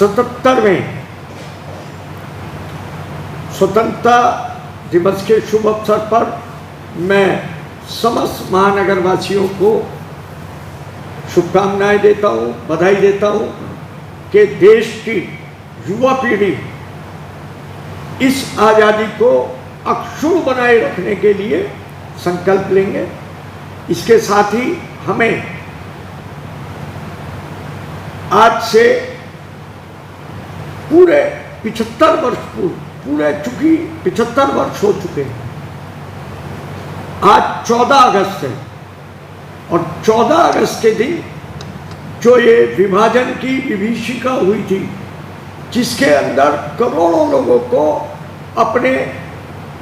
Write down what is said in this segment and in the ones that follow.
77वें स्वतंत्रता दिवस के शुभ अवसर पर मैं समस्त महानगर वासियों को शुभकामनाएं देता हूं, बधाई देता हूं कि देश की युवा पीढ़ी इस आज़ादी को अक्षुण्ण बनाए रखने के लिए संकल्प लेंगे। इसके साथ ही हमें आज से पूरे 75 वर्ष पूरे 75 वर्ष हो चुके हैं। आज 14 अगस्त है और 14 अगस्त के दिन जो ये विभाजन की विभीषिका हुई थी, जिसके अंदर करोड़ों लोगों को अपने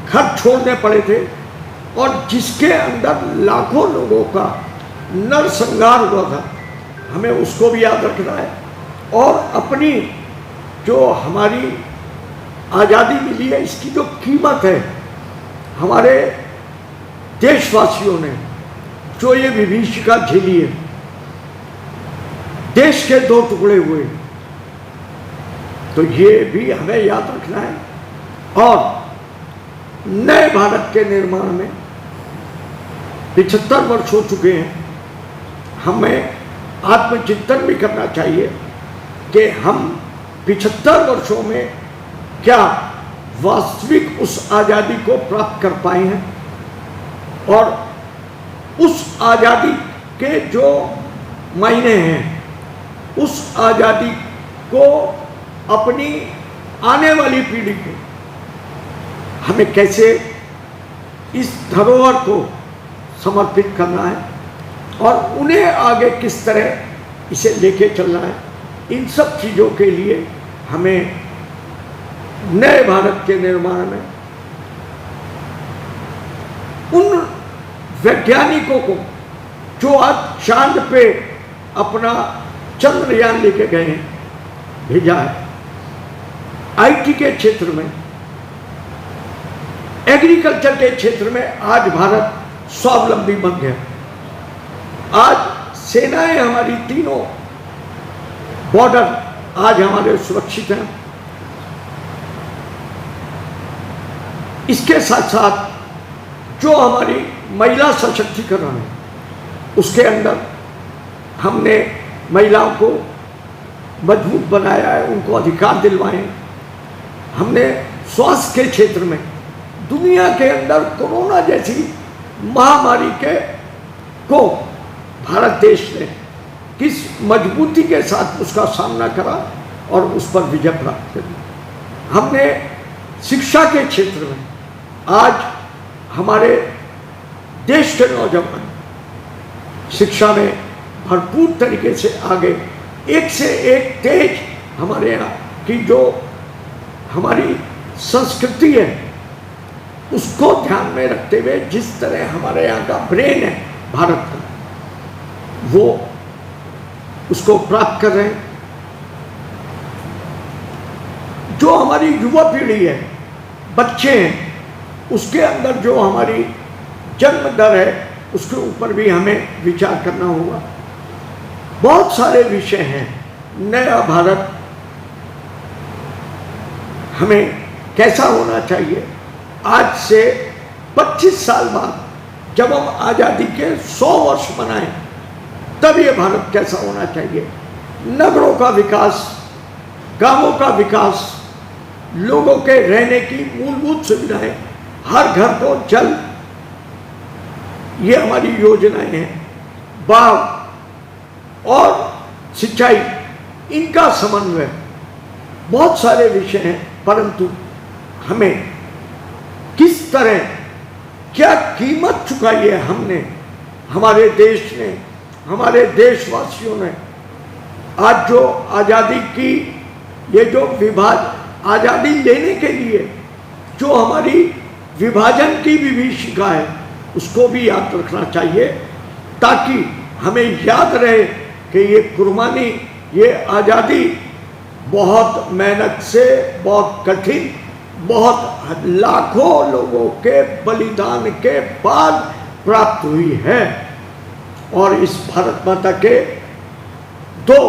घर छोड़ने पड़े थे और जिसके अंदर लाखों लोगों का नरसंहार हुआ था, हमें उसको भी याद रखना है। और अपनी जो हमारी आज़ादी मिली है, इसकी जो कीमत है, हमारे देशवासियों ने जो ये विभीषिका झेली है, देश के 2 टुकड़े हुए, तो ये भी हमें याद रखना है। और नए भारत के निर्माण में 75 वर्ष हो चुके हैं। हमें आत्मचिंतन भी करना चाहिए कि हम 75 वर्षों में क्या वास्तविक उस आज़ादी को प्राप्त कर पाए हैं और उस आज़ादी के जो मायने हैं, उस आज़ादी को अपनी आने वाली पीढ़ी को हमें कैसे इस धरोहर को समर्पित करना है और उन्हें आगे किस तरह इसे लेके चलना है। इन सब चीज़ों के लिए हमें नए भारत के निर्माण में उन वैज्ञानिकों को जो आज चांद पे अपना चंद्रयान लेके गए हैं, भेजा है, आईटी के क्षेत्र में, एग्रीकल्चर के क्षेत्र में आज भारत स्वावलंबी बन गया। आज सेनाएं हमारी तीनों बॉर्डर आज हमारे सुरक्षित हैं। इसके साथ साथ जो हमारी महिला सशक्तिकरण है, उसके अंदर हमने महिलाओं को मजबूत बनाया है, उनको अधिकार दिलवाए। हमने स्वास्थ्य के क्षेत्र में दुनिया के अंदर कोरोना जैसी महामारी को भारत देश ने किस मजबूती के साथ उसका सामना करा और उस पर विजय प्राप्त करी। हमने शिक्षा के क्षेत्र में आज हमारे देश के नौजवान शिक्षा में भरपूर तरीके से आगे, एक से एक तेज हमारे यहाँ की जो हमारी संस्कृति है, उसको ध्यान में रखते हुए जिस तरह हमारे यहाँ का ब्रेन है भारत का, वो उसको प्राप्त कर रहे हैं। जो हमारी युवा पीढ़ी है, बच्चे हैं, उसके अंदर जो हमारी जन्म दर है, उसके ऊपर भी हमें विचार करना होगा। बहुत सारे विषय हैं। नया भारत हमें कैसा होना चाहिए, आज से 25 साल बाद जब हम आज़ादी के 100 वर्ष मनाएं, तब ये भारत कैसा होना चाहिए। नगरों का विकास, गांवों का विकास, लोगों के रहने की मूलभूत सुविधाएं, हर घर को जल, ये हमारी योजनाएं हैं। बाढ़ और सिंचाई, इनका समन्वय, बहुत सारे विषय हैं। परंतु हमें किस तरह, क्या कीमत चुकाई है हमने, हमारे देश ने, हमारे देशवासियों ने। आज जो आज़ादी की, ये जो आज़ादी लेने के लिए जो हमारी विभाजन की विभीषिका है, उसको भी याद रखना चाहिए, ताकि हमें याद रहे कि ये कुर्बानी, ये आज़ादी बहुत मेहनत से, बहुत कठिन, बहुत लाखों लोगों के बलिदान के बाद प्राप्त हुई है। और इस भारत माता के 2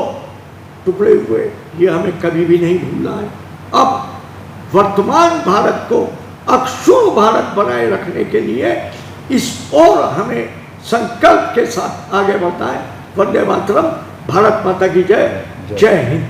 टुकड़े हुए, ये हमें कभी भी नहीं भूलना है। अब वर्तमान भारत को अक्षुण्ण भारत बनाए रखने के लिए इस और हमें संकल्प के साथ आगे बढ़ना है। वंदे मातरम। भारत माता की जय। जय हिंद।